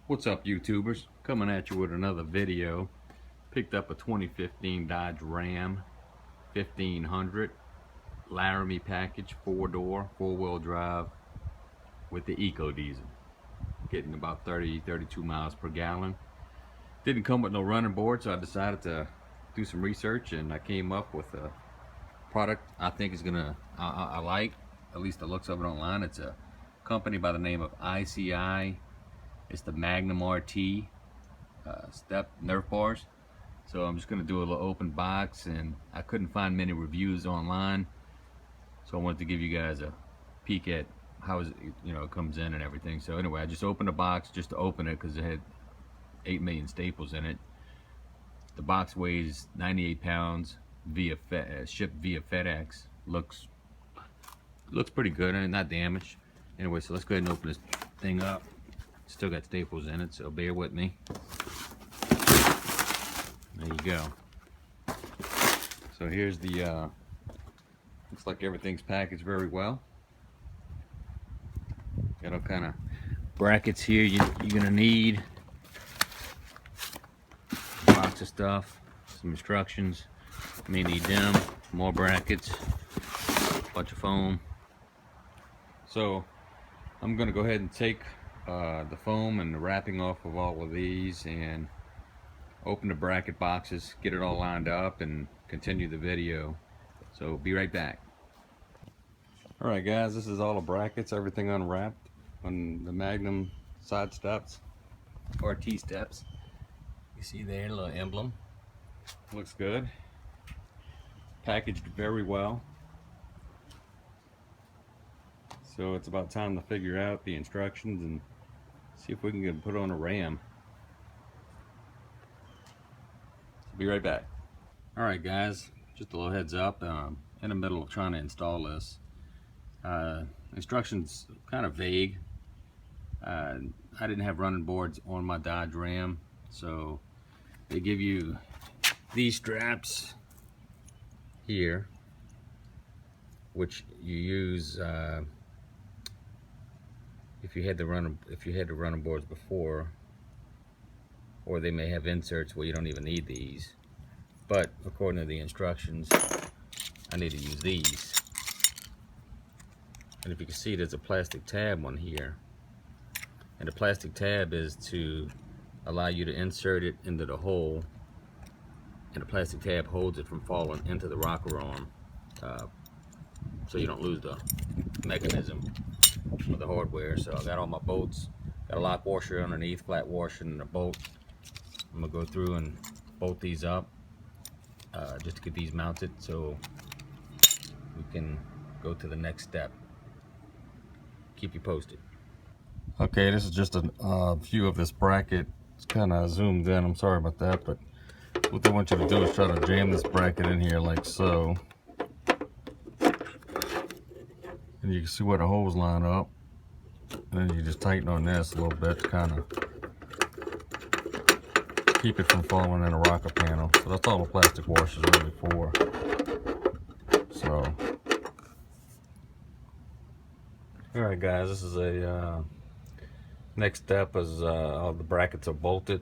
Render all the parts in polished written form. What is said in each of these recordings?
What's up, YouTubers? Coming at you with another video. Picked up a 2015 Dodge Ram 1500 Laramie package, 4-door, 4-wheel drive with the Ecodiesel. Getting about 32 miles per gallon. Didn't come with no running board, so I decided to do some research, and I came up with a product I think is I like, at least the looks of it online. It's a company by the name of ICI. It's the Magnum RT step Nerf bars. So I'm just going to do a little open box, and I couldn't find many reviews online, so I wanted to give you guys a peek at how it comes in and everything. So anyway, I just opened the box just to open it because it had 8 million staples in it. The box weighs 98 pounds shipped via FedEx. Looks pretty good and not damaged. Anyway, so let's go ahead and open this thing up. Still got staples in it, so bear with me. There you go. So here's the looks like everything's packaged very well. Got all kind of brackets here you're gonna need. Box of stuff, some instructions. May need them, more brackets, bunch of foam. So I'm gonna go ahead and take the foam and the wrapping off of all of these and open the bracket boxes, get it all lined up, and continue the video. So be right back. Alright guys, this is all the brackets, everything unwrapped on the Magnum side steps, RT steps. You see there, a little emblem. Looks good. Packaged very well. So it's about time to figure out the instructions and see if we can get it put on a Ram. So be right back. Alright guys, just a little heads up, in the middle of trying to install this. Instructions kind of vague. I didn't have running boards on my Dodge Ram, so they give you these straps here, which you use if you had the running boards before, or they may have inserts where you don't even need these. But according to the instructions, I need to use these. And if you can see, there's a plastic tab on here, and the plastic tab is to allow you to insert it into the hole, and the plastic tab holds it from falling into the rocker arm, so you don't lose the mechanism of the hardware. So I got all my bolts, got a lock washer underneath, flat washer, and a bolt. I'm gonna go through and bolt these up just to get these mounted so we can go to the next step. Keep you posted. Okay, this is just a view of this bracket. It's kind of zoomed in, I'm sorry about that, but what they want you to do is try to jam this bracket in here like so. And you can see where the holes line up. And then you just tighten on this a little bit to kind of keep it from falling in the rocker panel. So that's all the plastic washer is really for. So, alright guys, this is a next step is all the brackets are bolted.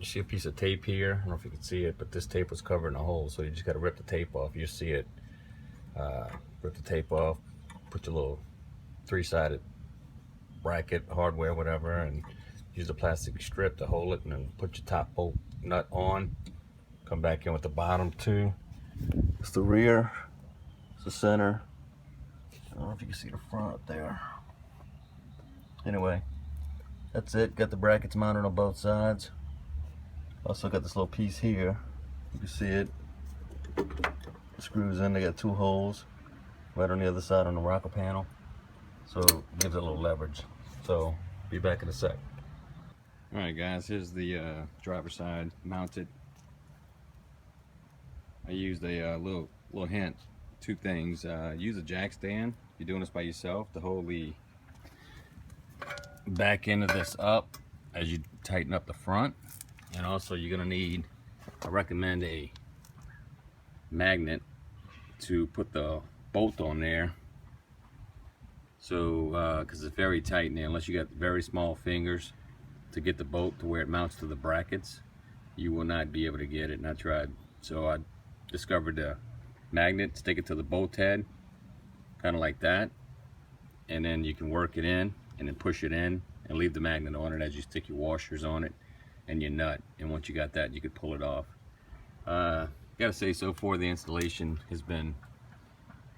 You see a piece of tape here. I don't know if you can see it, but this tape was covering the hole, so you just got to rip the tape off. You see it. Rip the tape off, put your little 3-sided bracket, hardware, whatever, and use a plastic strip to hold it, and then put your top bolt nut on. Come back in with the bottom too. It's the rear, it's the center. I don't know if you can see the front up there. Anyway, that's it. Got the brackets mounted on both sides. Also got this little piece here. You can see it. The screws in. They got 2 holes right on the other side on the rocker panel, so it gives it a little leverage. So be back in a sec. All right, guys. Here's the driver's side mounted. I used a little hint. 2 things. Use a jack stand. If you're doing this by yourself, to hold the back end of this up as you tighten up the front. And also you're gonna need, I recommend a magnet to put the bolt on there, so because it's very tight in there. Unless you got very small fingers, to get the bolt to where it mounts to the brackets, you will not be able to get it, and I tried. So I discovered the magnet, stick it to the bolt head, kind of like that, and then you can work it in and then push it in and leave the magnet on it as you stick your washers on it and your nut, and once you got that, you could pull it off. Gotta say, so far the installation has been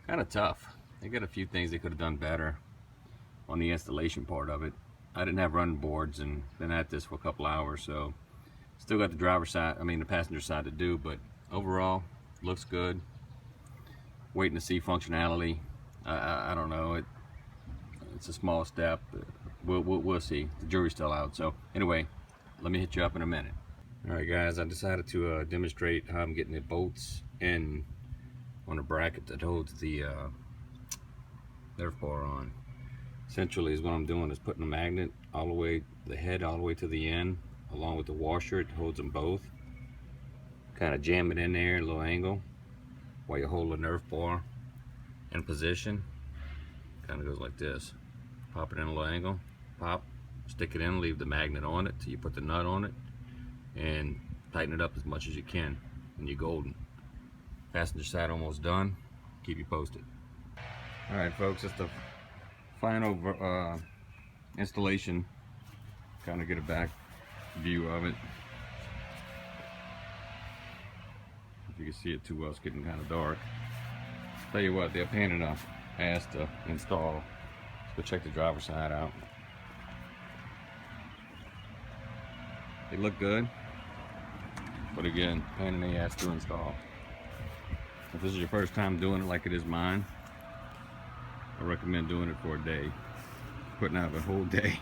kind of tough. They got a few things they could have done better on the installation part of it. I didn't have running boards and been at this for a couple hours, so still got the driver's side, the passenger side to do, but overall looks good. Waiting to see functionality. I don't know, it's a small step. We'll see. The jury's still out. So anyway, let me hit you up in a minute. All right, guys, I decided to demonstrate how I'm getting the bolts in on a bracket that holds the nerf bar on. Essentially, is what I'm doing is putting the magnet all the way, the head all the way to the end, along with the washer. It holds them both. Kind of jam it in there at a little angle while you hold the nerf bar in position. Kind of goes like this. Pop it in a little angle, pop, stick it in, leave the magnet on it till you put the nut on it, and tighten it up as much as you can, and you're golden. Passenger side almost done. Keep you posted. All right, folks, it's the final installation. Kind of get a back view of it. If you can see it too well, it's getting kind of dark. Tell you what, they're paying in a ass to install. Let's go check the driver's side out. They look good, but again, pain in the ass to install. If this is your first time doing it like it is mine, I recommend doing it for a day. Putting out a whole day.